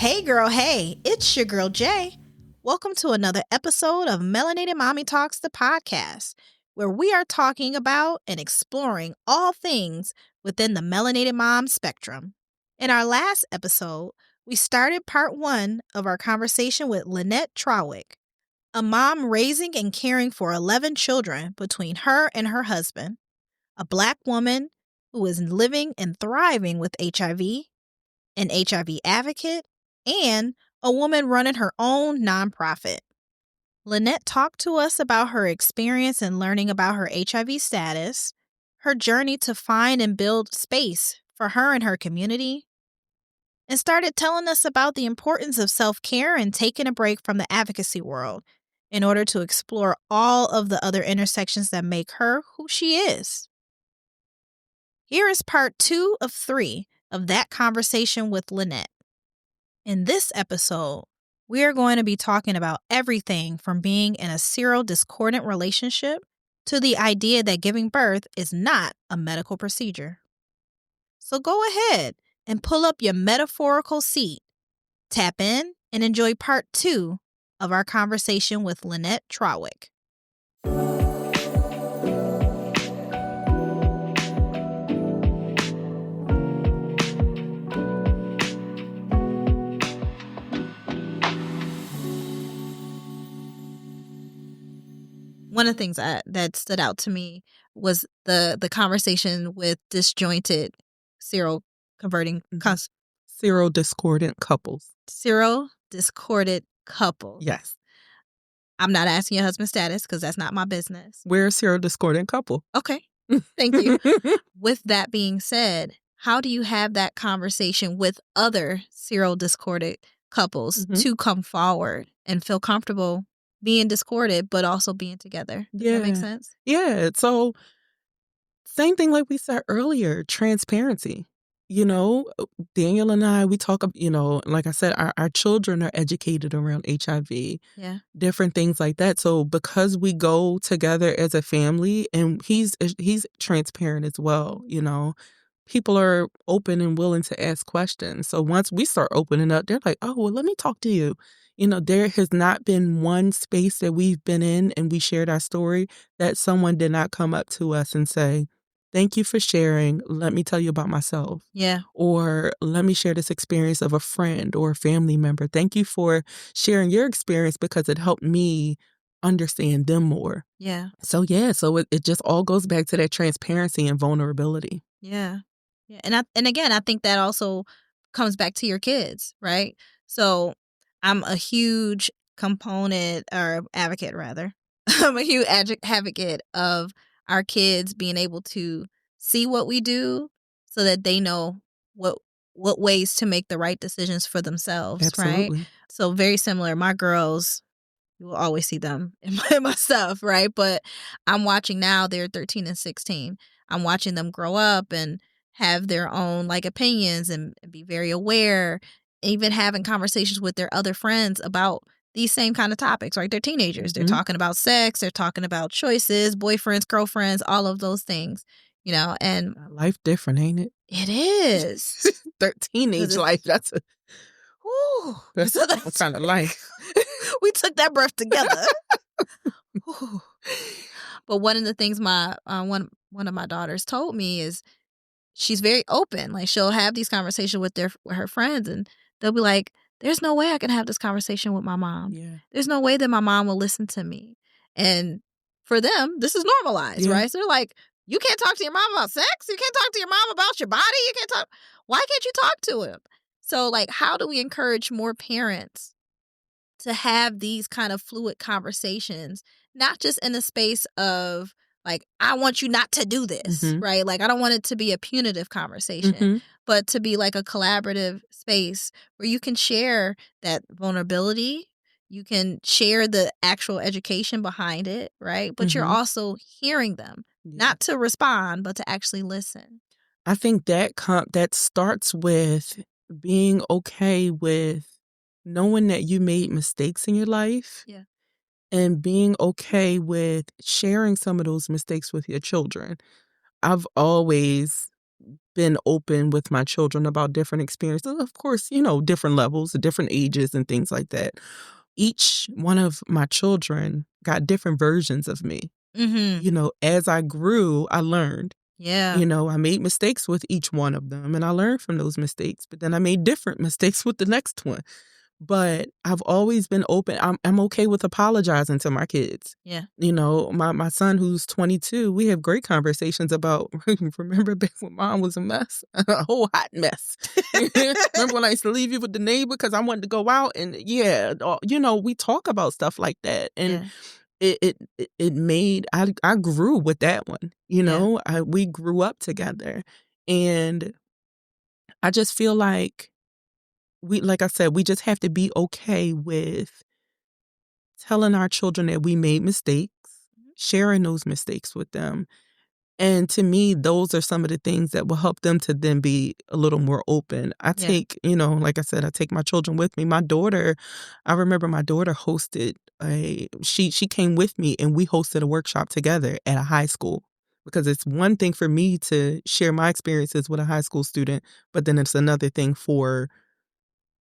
Hey girl, hey, it's your girl Jay. Welcome to another episode of Melanated Mommy Talks, the podcast, where we are talking about and exploring all things within the melanated mom spectrum. In our last episode, we started part 1 of our conversation with Lynette Trawick, a mom raising and caring for 11 children between her and her husband, a Black woman who is living and thriving with HIV, an HIV advocate, and a woman running her own nonprofit. Lynette talked to us about her experience in learning about her HIV status, her journey to find and build space for her and her community, and started telling us about the importance of self-care and taking a break from the advocacy world in order to explore all of the other intersections that make her who she is. Here is part 2 of 3 of that conversation with Lynette. In this episode, we are going to be talking about everything from being in a serodiscordant relationship to the idea that giving birth is not a medical procedure. So go ahead and pull up your metaphorical seat, tap in, and enjoy part 2 of our conversation with Lynette Trawick. One of the things that stood out to me was the conversation with disjointed serodiscordant couples. Serodiscordant couples. Yes. I'm not asking your husband's status because that's not my business. We're a serodiscordant couple. Okay. Thank you. With that being said, how do you have that conversation with other serodiscordant couples to come forward and feel comfortable being discorded, but also being together? Does that make sense? Yeah. So same thing like we said earlier, transparency. You know, Daniel and I, we talk, like I said, our children are educated around HIV, different things like that. So because we go together as a family, and he's transparent as well, people are open and willing to ask questions. So once we start opening up, they're like, oh, well, let me talk to you. There has not been one space that we've been in and we shared our story that someone did not come up to us and say, thank you for sharing. Let me tell you about myself. Yeah. Or let me share this experience of a friend or a family member. Thank you for sharing your experience because it helped me understand them more. Yeah. So it just all goes back to that transparency and vulnerability. Yeah. Yeah. And again, I think that also comes back to your kids, right? So I'm a huge component or advocate rather. I'm a huge advocate of our kids being able to see what we do so that they know what ways to make the right decisions for themselves. Absolutely. Right? So very similar. My girls, you will always see them in my stuff, right? But I'm watching now, they're 13 and 16. I'm watching them grow up and have their own opinions and be very aware, even having conversations with their other friends about these same kind of topics, right? They're teenagers. They're talking about sex. They're talking about choices, boyfriends, girlfriends, all of those things, and life different, ain't it? It is. 13 age life. That's some kind of life. We took that breath together. But one of the things my one of my daughters told me is she's very open. Like she'll have these conversations with her friends, and they'll be like, "There's no way I can have this conversation with my mom. Yeah. There's no way that my mom will listen to me." And for them, this is normalized, right? So they're like, "You can't talk to your mom about sex. You can't talk to your mom about your body. You can't talk. Why can't you talk to him?" So how do we encourage more parents to have these kind of fluid conversations, not just in the space of I want you not to do this, right? I don't want it to be a punitive conversation, but to be a collaborative space where you can share that vulnerability, you can share the actual education behind it, right? But you're also hearing them, not to respond, but to actually listen. I think that starts with being okay with knowing that you made mistakes in your life. Yeah. And being okay with sharing some of those mistakes with your children. I've always been open with my children about different experiences. Of course, different levels, different ages and things like that. Each one of my children got different versions of me. Mm-hmm. As I grew, I learned. Yeah. I made mistakes with each one of them, and I learned from those mistakes, but then I made different mistakes with the next one. But I've always been open. I'm okay with apologizing to my kids. Yeah. My son who's 22, we have great conversations about, remember back when mom was a mess? A whole hot mess. Remember when I used to leave you with the neighbor because I wanted to go out? And we talk about stuff like that. And it made, I grew with that one. We grew up together. And I just feel like like I said, we just have to be okay with telling our children that we made mistakes, sharing those mistakes with them. And to me, those are some of the things that will help them to then be a little more open. I take, like I said, I take my children with me. I remember my daughter hosted she came with me and we hosted a workshop together at a high school. Because it's one thing for me to share my experiences with a high school student, but then it's another thing for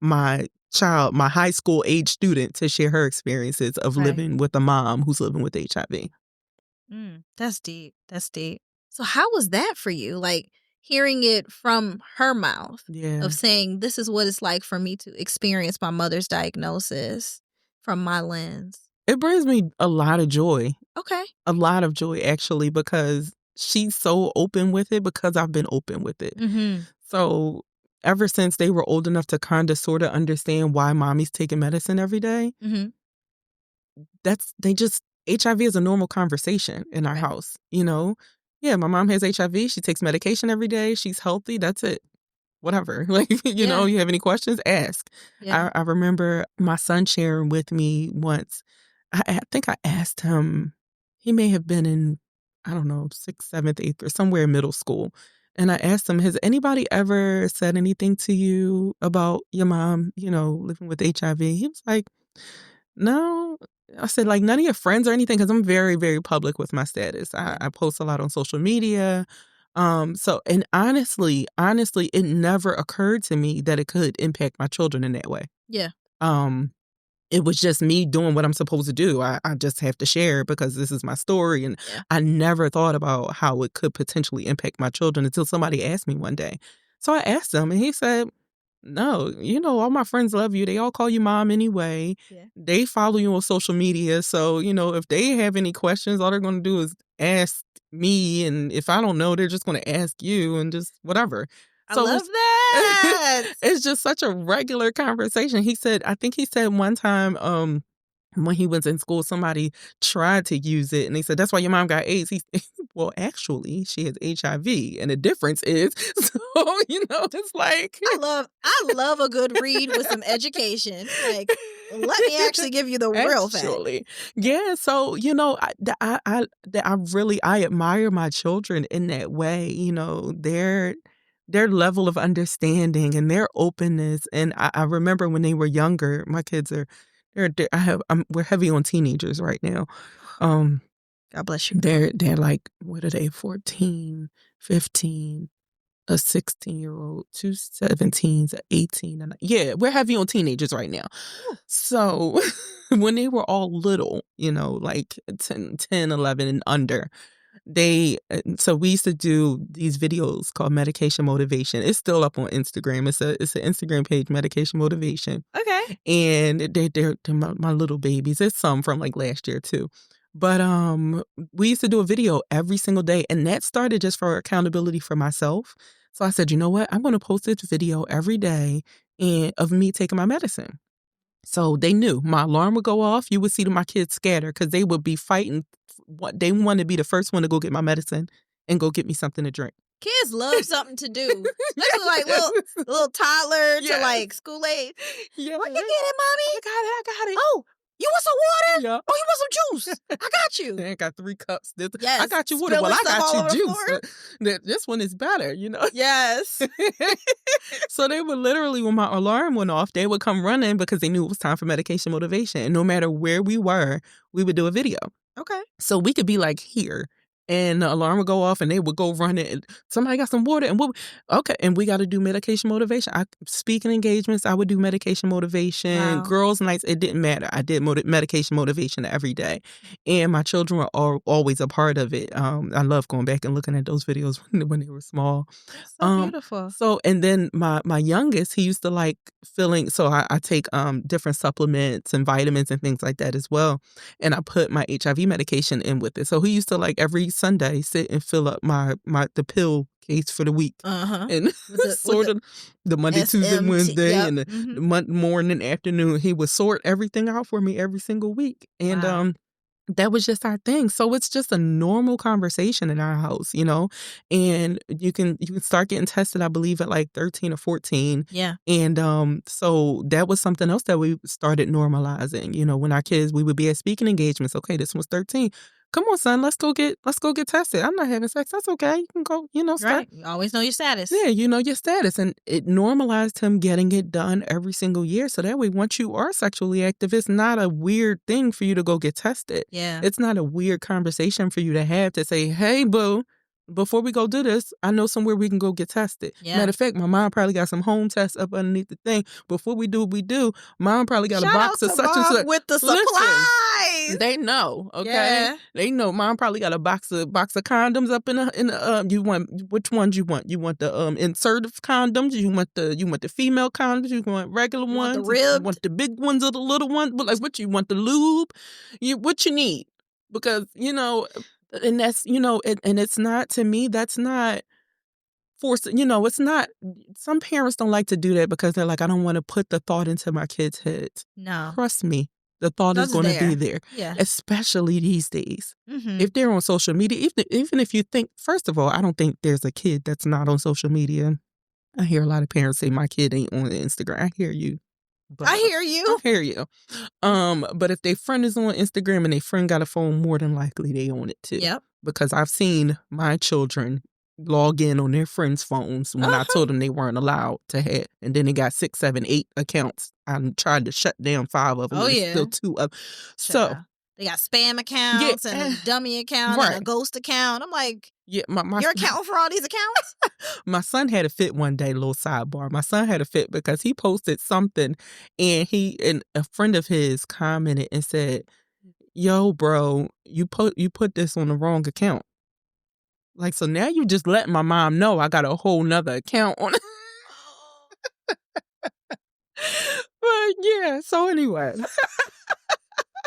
my high school age student, to share her experiences of living with a mom who's living with HIV. That's deep. That's deep. So how was that for you? Like hearing it from her mouth of saying, this is what it's like for me to experience my mother's diagnosis from my lens. It brings me a lot of joy. Okay. A lot of joy, actually, because she's so open with it because I've been open with it. Mm-hmm. So ever since they were old enough to kind of sort of understand why mommy's taking medicine every day, mm-hmm. HIV is a normal conversation in our house, Yeah, my mom has HIV. She takes medication every day. She's healthy. That's it. Whatever. You have any questions? Ask. Yeah. I remember my son sharing with me once. I think I asked him, he may have been in, I don't know, 6th, 7th, 8th, or somewhere in middle school. And I asked him, has anybody ever said anything to you about your mom, living with HIV? He was like, no. I said, like, none of your friends or anything? Because I'm very, very public with my status. I post a lot on social media. And honestly, it never occurred to me that it could impact my children in that way. Yeah. It was just me doing what I'm supposed to do. I just have to share because this is my story. And I never thought about how it could potentially impact my children until somebody asked me one day. So I asked him and he said, no, all my friends love you. They all call you mom anyway. Yeah. They follow you on social media. So, if they have any questions, all they're going to do is ask me. And if I don't know, they're just going to ask you and just whatever. I love that. It's just such a regular conversation. I think he said one time, when he was in school, somebody tried to use it and they said, that's why your mom got AIDS. Well, actually, she has HIV. And the difference is, so, it's like. I love a good read with some education. Like, let me actually give you the real fact. Yeah. So, I admire my children in that way, their level of understanding and their openness. And I remember when they were younger, my kids we're heavy on teenagers right now. God bless you. They're like, what are they? 14, 15, a 16-year-old, 2 17s, 18. And we're heavy on teenagers right now. So when they were all little, like 10, 11 and under, so we used to do these videos called Medication Motivation. It's still up on Instagram. It's an Instagram page, Medication Motivation. Okay. And they're my little babies. There's some from like last year too. But we used to do a video every single day, and that started just for accountability for myself. So I said, you know what? I'm going to post this video every day of me taking my medicine. So they knew my alarm would go off. You would see my kids scatter because they would be fighting. They wanted to be the first one to go get my medicine and go get me something to drink. Kids love something to do, especially like little toddler to like school age. Yeah, Where you get it, mommy? I got it. Oh, you want some water? Yeah. Oh, you want some juice? I got you. I got 3 cups. Yes. I got you water. Well, I got you juice. This one is better, Yes. So they would literally, when my alarm went off, they would come running because they knew it was time for medication motivation. And no matter where we were, we would do a video. Okay. So we could be like here And the alarm would go off and they would go run it. And somebody got some water. And okay. And we got to do medication motivation. Speaking engagements, I would do medication motivation. Wow. Girls' nights, it didn't matter. I did medication motivation every day. And my children were always a part of it. I love going back and looking at those videos when they were small. That's so beautiful. So, and then my youngest, he used to like feeling, so I take different supplements and vitamins and things like that as well. And I put my HIV medication in with it. So he used to like every Sunday sit and fill up the pill case for the week. And sort of the Monday, Tuesday, Wednesday, and the morning, afternoon, he would sort everything out for me every single week. And that was just our thing. So it's just a normal conversation in our house, you know, and you can start getting tested, I believe, at like 13 or 14. Yeah. And so that was something else that we started normalizing. You know, when our kids, we would be at speaking engagements. Okay, this one's 13. Come on, son, let's go get tested. I'm not having sex. That's okay. You can go, you know, start. Right. You always know your status. Yeah, you know your status. And it normalized him getting it done every single year. So that way, once you are sexually active, it's not a weird thing for you to go get tested. Yeah. It's not a weird conversation for you to have to say, hey, boo, before we go do this, I know somewhere we can go get tested. Yeah. Matter of fact, my mom probably got some home tests up underneath the thing. Before we do what we do, mom probably got Shout a box out of to such and Mom such. with the Listen, supplies. they know, okay? Yeah. They know. Mom probably got a box of condoms up in the you want, which ones you want? You want the insertive condoms? You want the female condoms? You want regular ones? Want the ribbed? You want the big ones or the little ones? But like, what you want? The lube? What you need? Because you know, and that's, you know, and it's not, to me, that's not forced. You know, it's not. Some parents don't like to do that because they're like, I don't want to put the thought into my kids' heads. No. Trust me. The thought is going to be there, especially these days. If they're on social media, even if you think, first of all, I don't think there's a kid that's not on social media. I hear a lot of parents say, my kid ain't on Instagram. I hear you. But I hear you. But if their friend is on Instagram and their friend got a phone, more than likely they own it too. Yep. Because I've seen my children log in on their friends' phones when I told them they weren't allowed to have. And then they got 6, 7, 8 accounts. I tried to shut down 5 of them. Oh, yeah. Still 2 of them. So they got spam accounts and a dummy account and a ghost account. I'm like, yeah, you're accounting for all these accounts? My son had a fit one day, little sidebar. My son had a fit because he posted something and a friend of his commented and said, yo, bro, you put this on the wrong account. Like, so now you just let my mom know I got a whole nother account on it. But yeah, so anyway.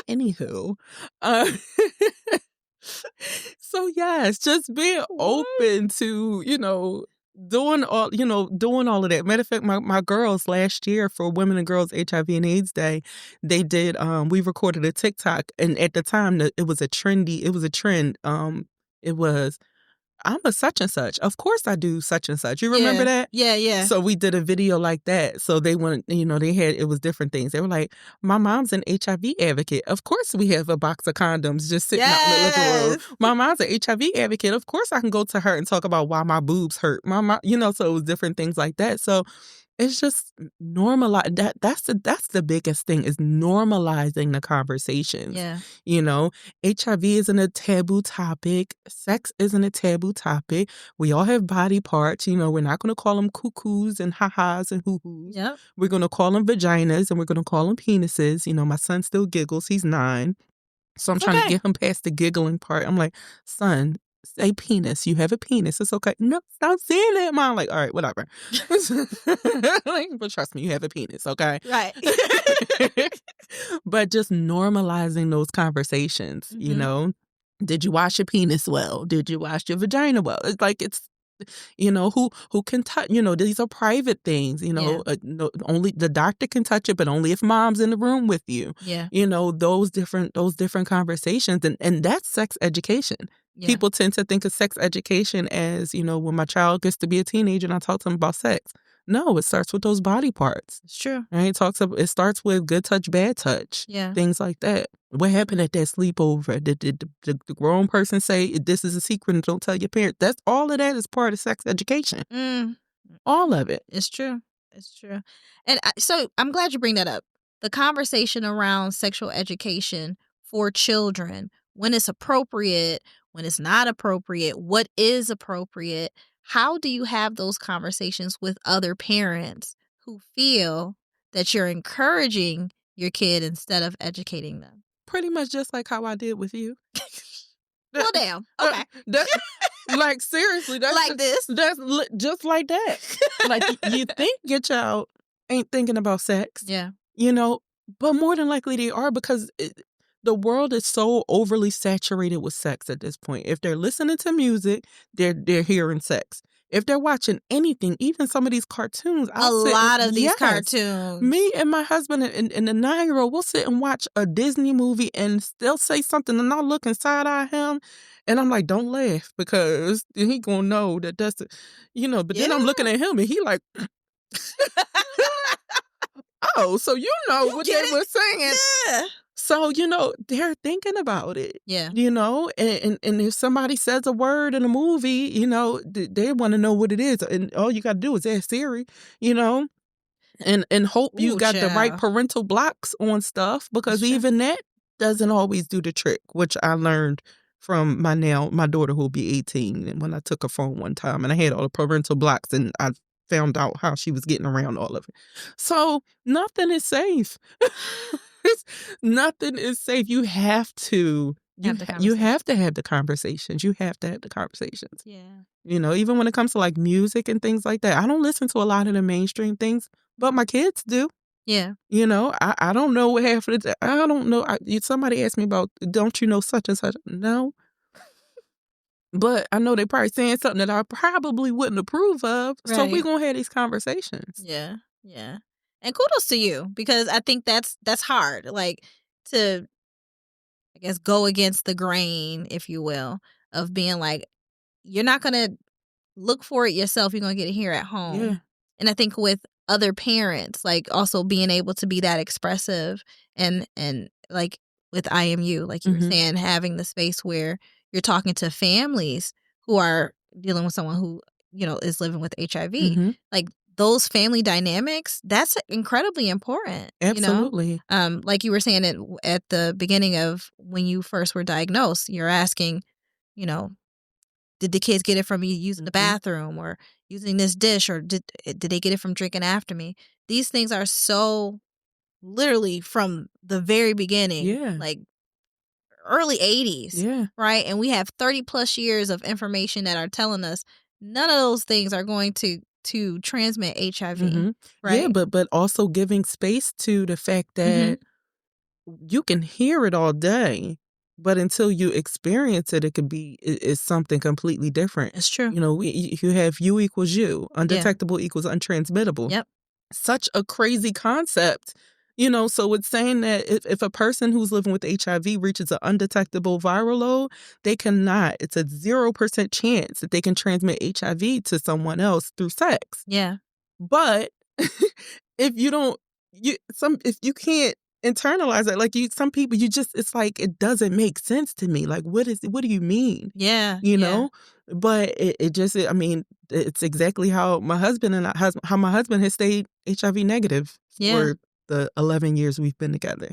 Anywho. So yes, just being open to, you know, doing all of that. Matter of fact, my girls last year for Women and Girls HIV and AIDS Day, they did, we recorded a TikTok, and at the time it was a trend. It was, I'm a such and such. Of course I do such and such. You remember that? Yeah. So we did a video like that. So they went, you know, it was different things. They were like, my mom's an HIV advocate. Of course we have a box of condoms just sitting out in the living room. My mom's an HIV advocate. Of course I can go to her and talk about why my boobs hurt. My mom, you know, so it was different things like that. So it's just normalize that. That's the biggest thing, is normalizing the conversations. Yeah. You know, HIV isn't a taboo topic. Sex isn't a taboo topic. We all have body parts. You know, we're not going to call them cuckoos and ha-has and hoo-hoos. Yep. We're going to call them vaginas and we're going to call them penises. You know, my son still giggles. He's 9. So I'm trying to get him past the giggling part. I'm like, son, say penis. You have a penis. It's okay. No, stop saying that, Mom. I'm like, all right, whatever. Like, but trust me, you have a penis, okay? Right. But just normalizing those conversations, you know? Did you wash your penis well? Did you wash your vagina well? It's like, it's, you know, who can touch, you know, these are private things, you know, no, only the doctor can touch it, but only if mom's in the room with you. Yeah. You know, those different conversations, and that's sex education. Yeah. People tend to think of sex education as, you know, when my child gets to be a teenager and I talk to them about sex. No, it starts with those body parts. It's true. Right? It starts with good touch, bad touch. Yeah. Things like that. What happened at that sleepover? Did the grown person say, this is a secret and don't tell your parents? That's all of that is part of sex education. All of it. It's true. It's true. And so I'm glad you bring that up. The conversation around sexual education for children, when it's appropriate, when it's not appropriate, what is appropriate. How do you have those conversations with other parents who feel that you're encouraging your kid instead of educating them? Pretty much just like how I did with you. Well, damn. Okay. Like, seriously, that's Like this. That's just like that. Like, you think your child ain't thinking about sex. Yeah. You know, but more than likely they are, because the world is so overly saturated with sex at this point. If they're listening to music, they're hearing sex. If they're watching anything, even some of these cartoons, A lot of these cartoons. Me and my husband and the 9-year-old, we'll sit and watch a Disney movie and they'll say something and I'll look inside eye him. And I'm like, don't laugh, because he gonna know that that's, but then I'm looking at him and he like, oh, so what they were saying. Yeah. So, they're thinking about it. Yeah. And if somebody says a word in a movie, they want to know what it is. And all you got to do is ask Siri, and hope you got the right parental blocks on stuff, because even that doesn't always do the trick, which I learned from my daughter, who'll be 18. And when I took her phone one time and I had all the parental blocks, and I found out how she was getting around all of it. So nothing is safe. Nothing is safe. You have to. You have to have the conversations. You have to have the conversations. Yeah. Even when it comes to like music and things like that. I don't listen to a lot of the mainstream things, but my kids do. Yeah. I don't know what half of it. I don't know. Somebody asked me about, don't you know such and such? No. But I know they probably saying something that I probably wouldn't approve of. Right. So we're going to have these conversations. Yeah. Yeah. And kudos to you, because I think that's hard. Like, to, I guess, go against the grain, if you will, of being like, you're not going to look for it yourself. You're going to get it here at home. Yeah. And I think with other parents, like, also being able to be that expressive and like with IMU, like you were saying, having the space where you're talking to families who are dealing with someone who, is living with HIV. Like, those family dynamics, that's incredibly important. Absolutely. Like you were saying it at the beginning of when you first were diagnosed, you're asking, did the kids get it from me using the bathroom or using this dish, or did they get it from drinking after me? These things are so literally from the very beginning, like early 80s, right? And we have 30 plus years of information that are telling us none of those things are going to transmit HIV, right? Yeah, but also giving space to the fact that you can hear it all day, but until you experience it, it's something completely different. It's true. You have U equals U, undetectable equals untransmittable. Yep. Such a crazy concept. So it's saying that if a person who's living with HIV reaches an undetectable viral load, it's a 0% chance that they can transmit HIV to someone else through sex. Yeah. But if you can't internalize it, like some people, it's like, it doesn't make sense to me. Like, what do you mean? Yeah. But it's exactly how my husband has stayed HIV negative for the 11 years we've been together.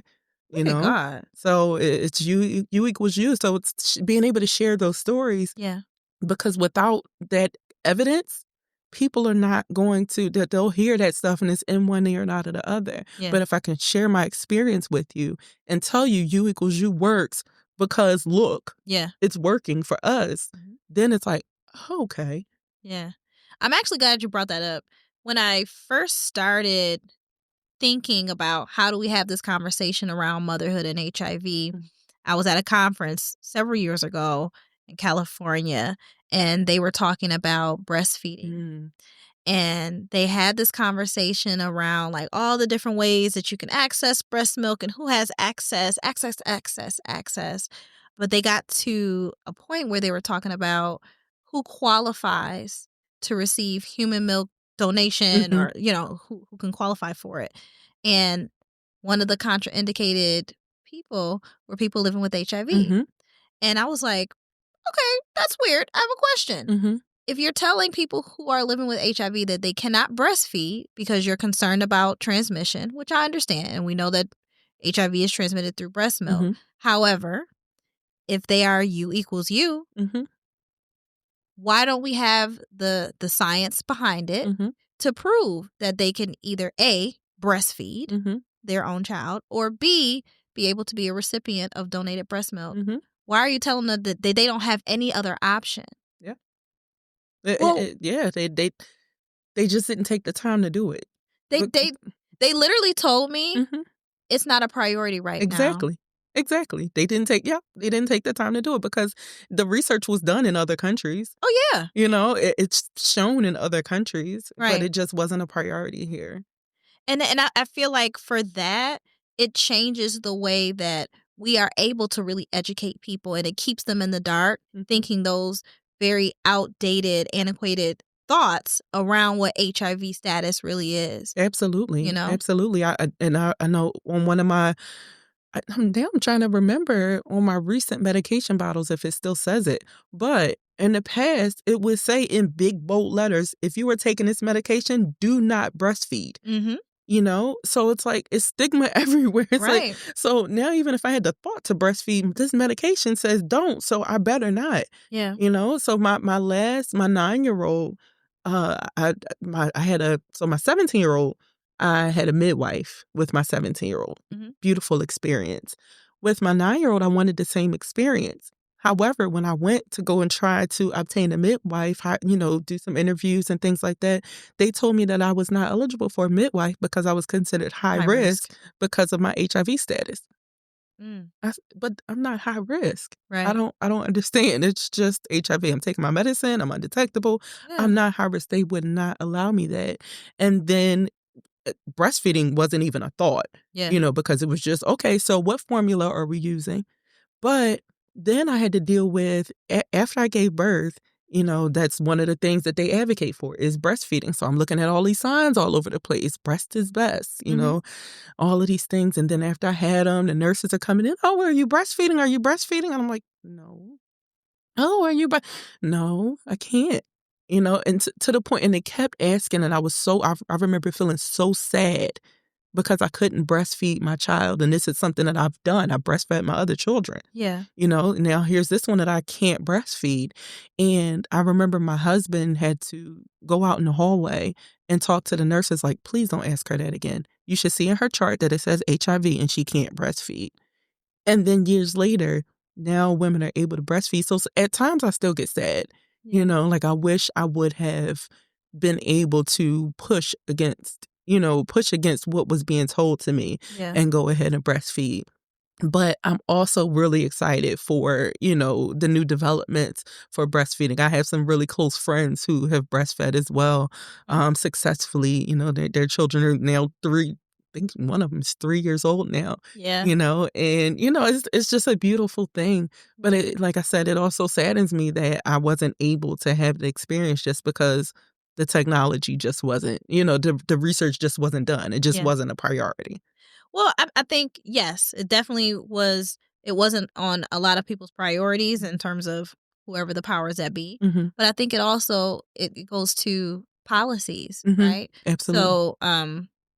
God. So it's you equals you. So it's being able to share those stories. Yeah. Because without that evidence, people are not going to, that they'll hear that stuff and it's in one ear and out of the other. Yeah. But if I can share my experience with you and tell you U equals U works because look, it's working for us, then it's like, oh, okay. Yeah. I'm actually glad you brought that up. When I first started thinking about how do we have this conversation around motherhood and HIV, I was at a conference several years ago in California, and they were talking about breastfeeding. And they had this conversation around like all the different ways that you can access breast milk and who has access. But they got to a point where they were talking about who qualifies to receive human milk donation or, who can qualify for it. And one of the contraindicated people were people living with HIV. And I was like, okay, that's weird. I have a question. If you're telling people who are living with HIV that they cannot breastfeed because you're concerned about transmission, which I understand, and we know that HIV is transmitted through breast milk. However, if they are U equals U, Mm-hmm. why don't we have the science behind it Mm-hmm. to prove that they can either A, breastfeed Mm-hmm. their own child, or B, be able to be a recipient of donated breast milk? Mm-hmm. Why are you telling them that they don't have any other option? Yeah. Well, Yeah. They just didn't take the time to do it. they But, they they literally told me mm-hmm. it's not a priority right now. Exactly. Exactly. They didn't take the time to do it because the research was done in other countries. Oh yeah, You know, it's shown in other countries, but right. it just wasn't a priority here. And I feel like for that, it changes the way that we are able to really educate people, and it keeps them in the dark Mhm. thinking those very outdated, antiquated thoughts around what HIV status really is, you Absolutely, know? absolutely. I know on one of my I'm trying to remember on my recent medication bottles if it still says it, but in the past, it would say in big bold letters, "If you are taking this medication, do not breastfeed." Mhm. You know? So it's like, it's stigma everywhere. It's like, Right. so now even if I had the thought to breastfeed, this medication says don't, so I better not. Yeah. You know? So my 9-year-old, my 17-year-old, I had a midwife with my 17-year-old. Mhm. Beautiful experience. With my 9-year-old, I wanted the same experience. However, when I went to go and try to obtain a midwife, do some interviews and things like that, they told me that I was not eligible for a midwife because I was considered high High risk. risk because of my HIV status. Mm. But I'm not high risk. I Right. don't I don't understand. It's just HIV. I'm taking my medicine. I'm undetectable. Yeah. I'm not high risk. They would not allow me that. And then breastfeeding wasn't even a thought, Yeah. because it was just, okay, so what formula are we using? But then I had to deal with after I gave birth, that's one of the things that they advocate for is breastfeeding. So I'm looking at all these signs all over the place. Breast is best, Mhm. all of these things. And then after I had them, the nurses are coming in. Oh, are you breastfeeding? Are you breastfeeding? And I'm like, no. Oh, are you? No, I can't. And to the point, and they kept asking, and I remember feeling so sad because I couldn't breastfeed my child. And this is something that I've done. I breastfed my other children. Yeah. Now here's this one that I can't breastfeed. And I remember my husband had to go out in the hallway and talk to the nurses like, please don't ask her that again. You should see in her chart that it says HIV and she can't breastfeed. And then years later, now women are able to breastfeed. So at times I still get sad, Yeah. like I wish I would have been able to push against what was being told to me Yeah. and go ahead and breastfeed. But I'm also really excited for, the new developments for breastfeeding. I have some really close friends who have breastfed as well, Mhm. successfully. Their children are now 3. I think one of them is 3 years old now, Yeah. and, it's just a beautiful thing. But like I said, it also saddens me that I wasn't able to have the experience just because the technology just wasn't, the research just wasn't done. It just Yeah. wasn't a priority. Well, I think, yes, it definitely was. It wasn't on a lot of people's priorities in terms of whoever the powers that be. Hmm. But I think it goes to policies, Hmm. right? Absolutely. So,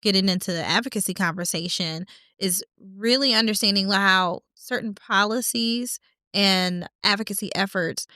getting into the advocacy conversation is really understanding how certain policies and advocacy efforts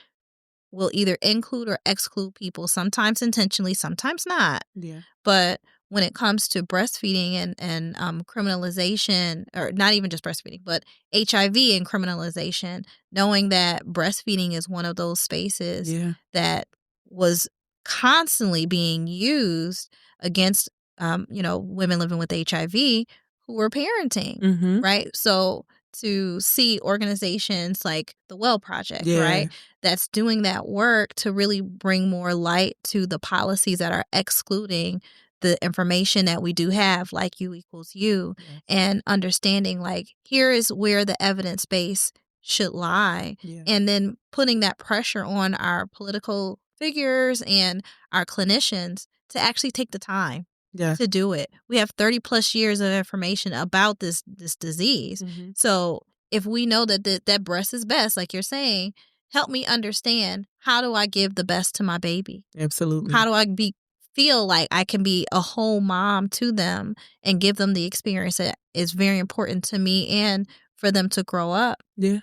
will either include or exclude people, sometimes intentionally, sometimes not. Yeah. But when it comes to breastfeeding and criminalization, or not even just breastfeeding, but HIV and criminalization, knowing that breastfeeding is one of those spaces Yeah. that was constantly being used against, women living with HIV who were parenting, Mhm. right? So to see organizations like the Well Project, Yeah. right, that's doing that work to really bring more light to the policies that are excluding the information that we do have, like U equals U, Yes. and understanding like here is where the evidence base should lie, Yeah. and then putting that pressure on our political figures and our clinicians to actually take the time Yeah. to do it. We have 30 plus years of information about this disease. Mhm. So if we know that breast is best, like you're saying, help me understand, how do I give the best to my baby? How Absolutely. do I feel like I can be a whole mom to them and give them the experience that is very important to me and for them to grow up? Yeah.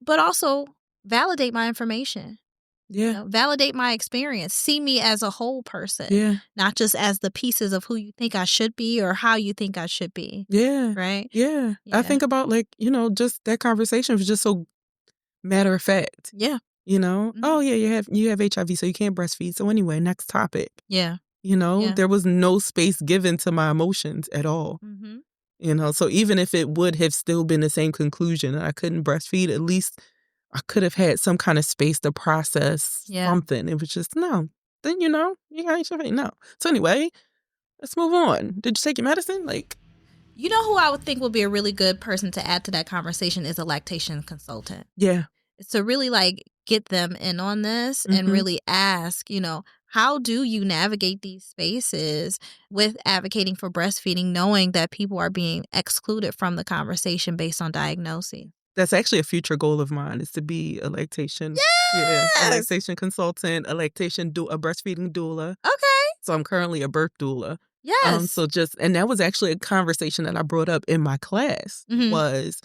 but also validate my information. Yeah. Validate my experience. See me as a whole person, Yeah. not just as the pieces of who you think I should be or how you think I should be. Yeah. Right? Yeah. I Yeah. think about just that conversation was just so matter of fact. Yeah. Oh yeah, you have HIV, so you can't breastfeed. So anyway, next topic. Yeah. Yeah. There was no space given to my emotions at all. So even if it would have still been the same conclusion and I couldn't breastfeed, at least I could have had some kind of space to process something. It was just, no. Then, you got HIV. No. So anyway, let's move on. Did you take your medicine? You know who I would think would be a really good person to add to that conversation is a lactation consultant. Yeah. To really get them in on this and really ask, how do you navigate these spaces with advocating for breastfeeding, knowing that people are being excluded from the conversation based on diagnosis? That's actually a future goal of mine, is to be a lactation, a lactation consultant, a breastfeeding doula. Okay. So I'm currently a birth doula. Yes. And that was actually a conversation that I brought up in my class was,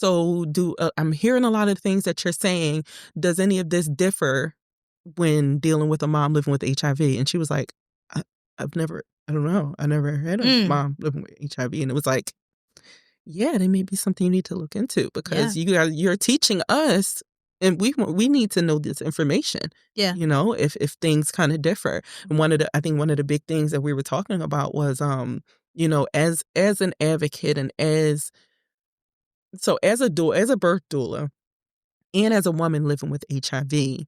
I'm hearing a lot of things that you're saying. Does any of this differ when dealing with a mom living with HIV? And she was like, I don't know. I never had a mom living with HIV. And it was like, yeah, that may be something you need to look into, because you're teaching us, and we need to know this information. Yeah. If things kind of differ. And I think one of the big things that we were talking about was, as an advocate and as a birth doula and as a woman living with HIV,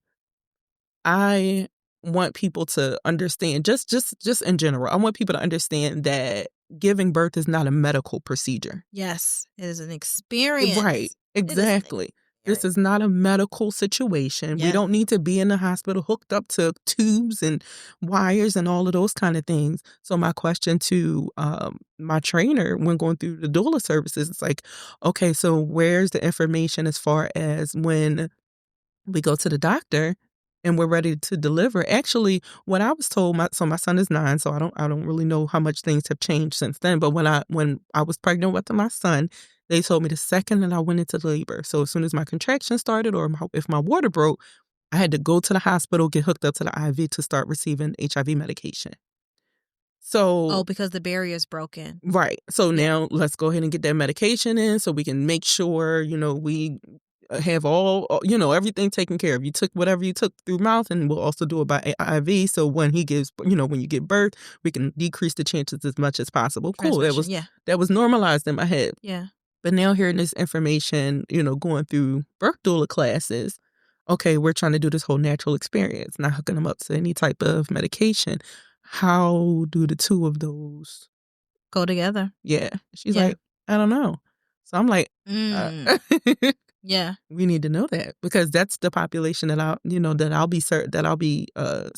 I want people to understand, just in general, I want people to understand that giving birth is not a medical procedure. Yes, it is an experience. Right, exactly. This is not a medical situation. Yeah. We don't need to be in the hospital hooked up to tubes and wires and all of those kind of things. So my question to my trainer when going through the doula services is like, okay, so where's the information as far as when we go to the doctor and we're ready to deliver? Actually, when I was told, my son is 9, so I don't really know how much things have changed since then. But when I was pregnant with my son, they told me the second that I went into labor. So as soon as my contraction started, or if my water broke, I had to go to the hospital, get hooked up to the IV to start receiving HIV medication. So because the barrier is broken. Right. So now let's go ahead and get that medication in so we can make sure, we have everything taken care of. You took whatever you took through mouth, and we'll also do it by IV. So when he gives, when you give birth, we can decrease the chances as much as possible. Cool. That was normalized in my head. Yeah. But now hearing this information, going through birth doula classes, okay, we're trying to do this whole natural experience, not hooking them up to any type of medication. How do the two of those go together? Yeah. She's like, I don't know. So I'm like, yeah, we need to know that, because that's the population that I'll be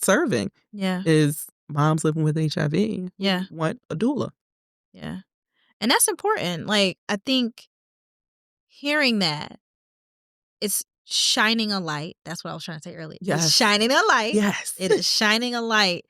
serving. Yeah, is moms living with HIV. Yeah, Want a doula. Yeah, and that's important. I think hearing that, it's shining a light. That's what I was trying to say earlier. Yes. It's shining a light. Yes, it is shining a light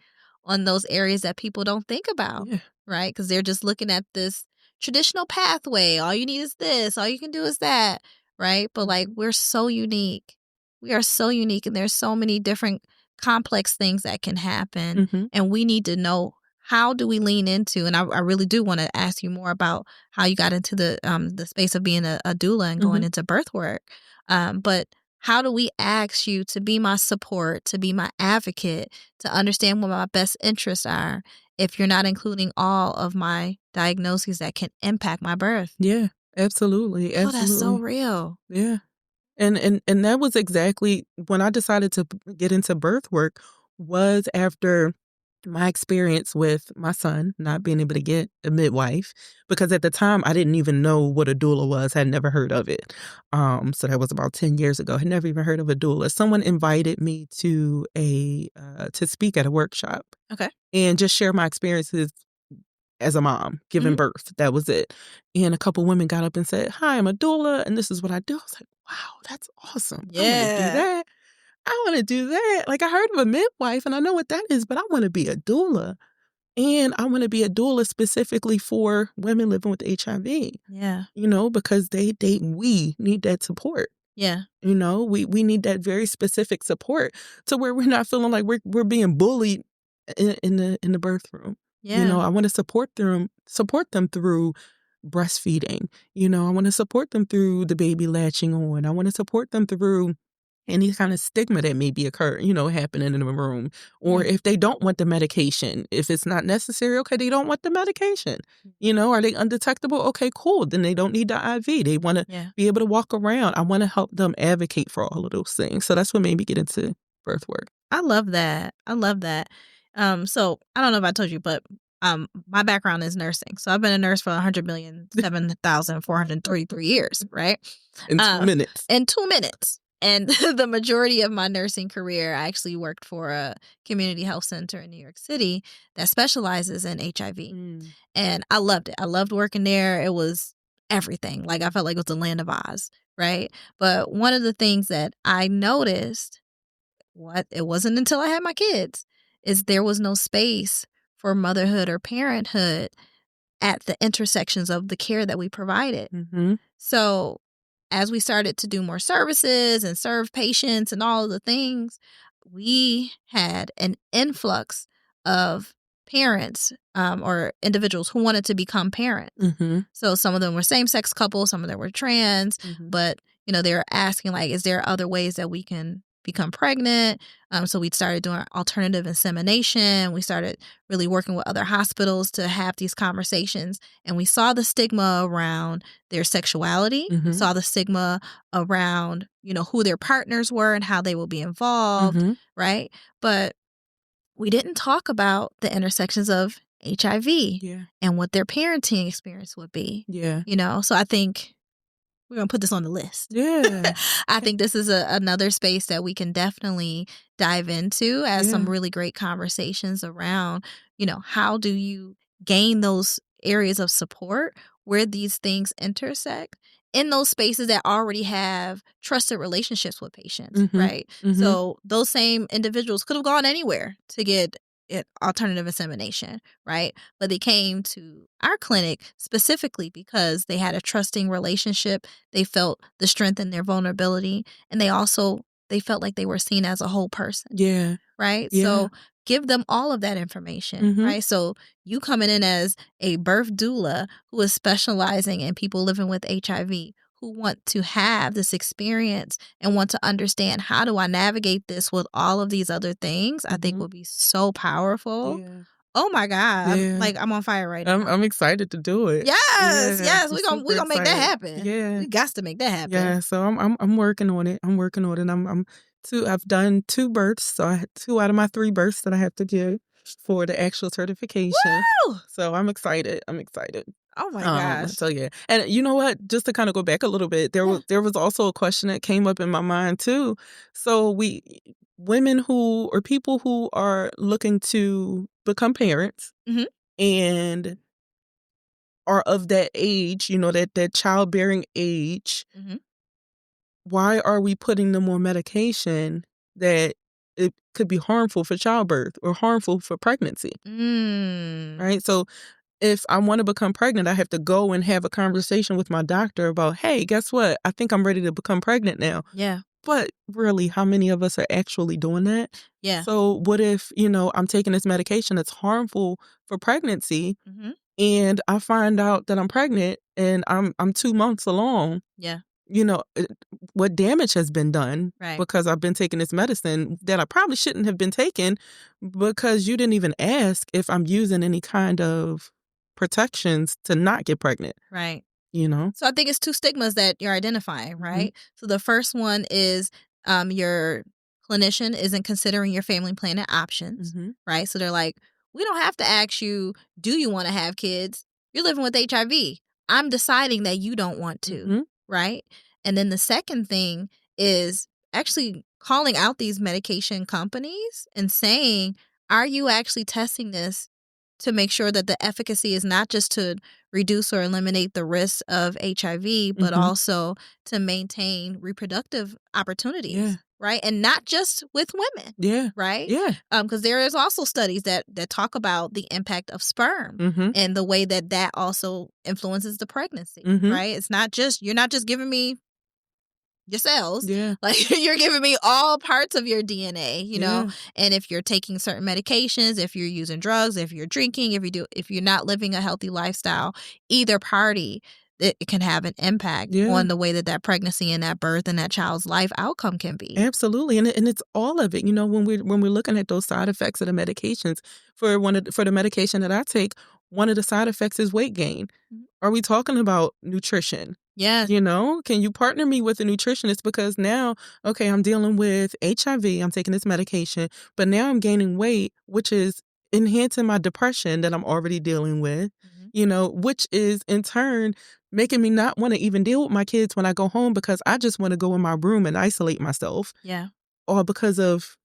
on those areas that people don't think about. Yeah. Right? Because they're just looking at this traditional pathway. All you need is this. All you can do is that. Right? But we're so unique. We are so unique, and there's so many different complex things that can happen. And we need to know, how do we lean into, and I really do want to ask you more about how you got into the space of being a doula and going into birth work. But how do we ask you to be my support, to be my advocate, to understand what my best interests are, if you're not including all of my diagnoses that can impact my birth? Yeah, absolutely. Oh, that's so real. Yeah. And that was exactly when I decided to get into birth work, was after my experience with my son not being able to get a midwife, because at the time I didn't even know what a doula was. Had never heard of it. So that was about 10 years ago. Had never even heard of a doula. Someone invited me to to speak at a workshop. Okay. And just share my experiences as a mom giving birth. That was it. And a couple women got up and said, "Hi, I'm a doula, and this is what I do." I was like, wow, that's awesome. Yeah. I want to do that. I want to do that. I heard of a midwife and I know what that is, but I want to be a doula. And I want to be a doula specifically for women living with HIV. Yeah. Because we need that support. Yeah. You know, we need that very specific support to where we're not feeling like we're being bullied in the birth room. You know, Yeah. I want to support them through breastfeeding. You know, I want to support them through the baby latching on. I want to support them through any kind of stigma that may be happening in the room. Or if they don't want the medication, if it's not necessary, okay, they don't want the medication. You know, are they undetectable? Okay, cool. Then they don't need the IV. They want to Yeah. be able to walk around. I want to help them advocate for all of those things. So that's what made me get into birth work. I love that. I love that. So I don't know if I told you, but my background is nursing. So I've been a nurse for 100,007,433 years, right? In 2 minutes. In 2 minutes. And the majority of my nursing career, I actually worked for a community health center in New York City that specializes in HIV. And I loved it. I loved working there. It was everything. Like I felt like it was the land of Oz, right? But one of the things that I noticed, it wasn't until I had my kids, is there was no space for motherhood or parenthood at the intersections of the care that we provided. So as we started to do more services and serve patients and all of the things, we had an influx of parents or individuals who wanted to become parents. So some of them were same-sex couples, some of them were trans, but they were asking, like, is there other ways that we can become pregnant? So we started doing alternative insemination. We started really working with other hospitals to have these conversations. And we saw the stigma around their sexuality. We saw the stigma around, who their partners were and how they will be involved, right? But we didn't talk about the intersections of HIV and what their parenting experience would be. So I think we're going to put this on the list. I think this is another space that we can definitely dive into as some really great conversations around, how do you gain those areas of support where these things intersect in those spaces that already have trusted relationships with patients, right? So those same individuals could have gone anywhere to get alternative insemination, right? But they came to our clinic specifically because they had a trusting relationship. They felt the strength in their vulnerability, and they felt like they were seen as a whole person. Right? So give them all of that information, right? So you coming in as a birth doula who is specializing in people living with HIV, who want to have this experience and want to understand, how do I navigate this with all of these other things, I think would be so powerful. Oh my God. I'm on fire right now. I'm excited to do it. Yes. We're gonna make that happen. Yeah. We got to make that happen. Yeah. So I'm working on it. I've done 2 births. So I had 2 out of my 3 births that I have to do for the actual certification. Woo! So I'm excited. Oh my gosh. So yeah. And you know what? Just to kind of go back a little bit, there was also a question that came up in my mind too. So people who are looking to become parents and are of that age, that childbearing age, why are we putting them on medication that it could be harmful for childbirth or harmful for pregnancy? Right? So if I want to become pregnant, I have to go and have a conversation with my doctor about, hey, guess what? I think I'm ready to become pregnant now. Yeah. But really, how many of us are actually doing that? Yeah. So what if, I'm taking this medication that's harmful for pregnancy and I find out that I'm pregnant and I'm 2 months along? Yeah. What damage has been done Right. because I've been taking this medicine that I probably shouldn't have been taking because you didn't even ask if I'm using any kind of protections to not get pregnant. Right. So I think it's 2 stigmas that you're identifying, right? So the first one is your clinician isn't considering your family planning options, right? So they're like, we don't have to ask you, do you want to have kids? You're living with HIV. I'm deciding that you don't want to, right? And then the second thing is actually calling out these medication companies and saying, are you actually testing this to make sure that the efficacy is not just to reduce or eliminate the risk of HIV, but also to maintain reproductive opportunities, right? And not just with women, right? Because there is also studies that talk about the impact of sperm and the way that also influences the pregnancy, right? It's not just, you're not just giving me your cells. Yeah. Like, you're giving me all parts of your DNA, you know? Yeah. And if you're taking certain medications, if you're using drugs, if you're drinking, if you're not living a healthy lifestyle, either party, it can have an impact Yeah. on the way that pregnancy and that birth and that child's life outcome can be. Absolutely, and it's all of it. You know, when we're looking at those side effects of the medications, for the medication that I take, one of the side effects is weight gain. Mhm. Are we talking about nutrition? Yeah. You know, can you partner me with a nutritionist? Because now, okay, I'm dealing with HIV, I'm taking this medication, but now I'm gaining weight, which is enhancing my depression that I'm already dealing with, Mhm. you know, which is in turn making me not want to even deal with my kids when I go home because I just want to go in my room and isolate myself, Yeah. all because of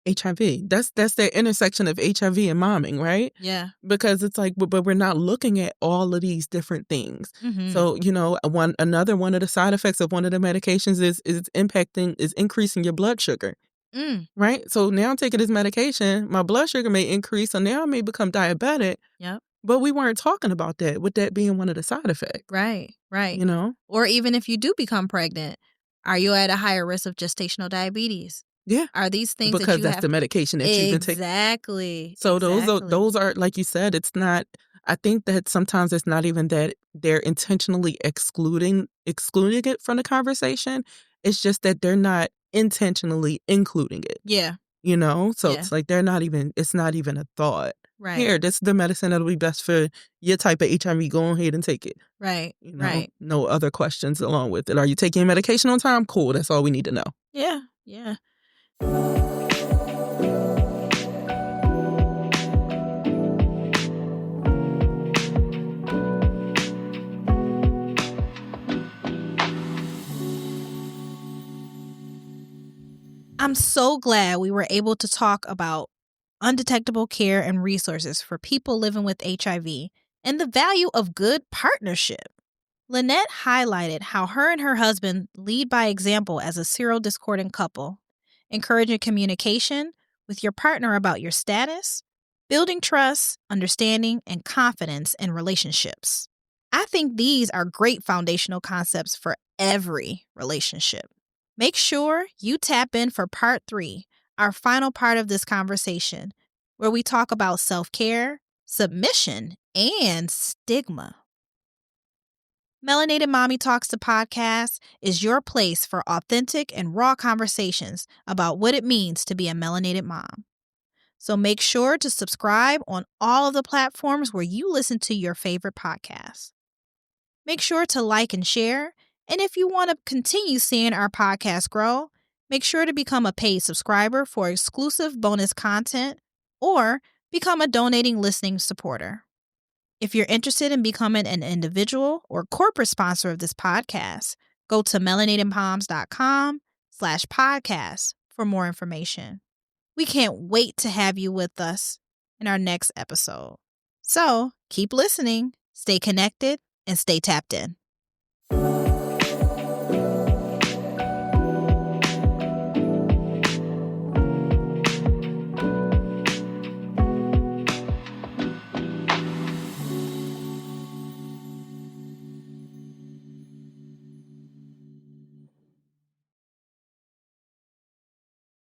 HIV. That's the intersection of HIV and momming, right? Yeah. Because it's like, but we're not looking at all of these different things. Mhm. So, you know, another one of the side effects of one of the medications is increasing your blood sugar, Mm. right? So now I'm taking this medication, my blood sugar may increase, so now I may become diabetic, Yep. but we weren't talking about that, with that being one of the side effects, Right. Right. you know? Or even if you do become pregnant, are you at a higher risk of gestational diabetes? Yeah, Are these things that because you that's have the medication that you've been taking. Exactly. So Exactly. those are, like you said, it's not, I think that sometimes it's not even that they're intentionally excluding it from the conversation. It's just that they're not intentionally including it, Yeah. you know? So Yeah. it's like it's not even a thought. Right. Here, this is the medicine that'll be best for your type of HIV. Go ahead and take it. Right. You know, Right. no other questions along with it. Are you taking your medication on time? Cool. That's all we need to know. Yeah. Yeah. I'm so glad we were able to talk about undetectable care and resources for people living with HIV and the value of good partnership. Lynette highlighted how her and her husband lead by example as a serial discordant couple, encouraging communication with your partner about your status, building trust, understanding, and confidence in relationships. I think these are great foundational concepts for every relationship. Make sure you tap in for part 3, our final part of this conversation, where we talk about self-care, submission, and stigma. Melanated Mommy Talks the podcast is your place for authentic and raw conversations about what it means to be a melanated mom. So make sure to subscribe on all of the platforms where you listen to your favorite podcasts. Make sure to like and share. And if you want to continue seeing our podcast grow, make sure to become a paid subscriber for exclusive bonus content or become a donating listening supporter. If you're interested in becoming an individual or corporate sponsor of this podcast, go to melanatedmoms.com/podcast for more information. We can't wait to have you with us in our next episode. So keep listening, stay connected, and stay tapped in.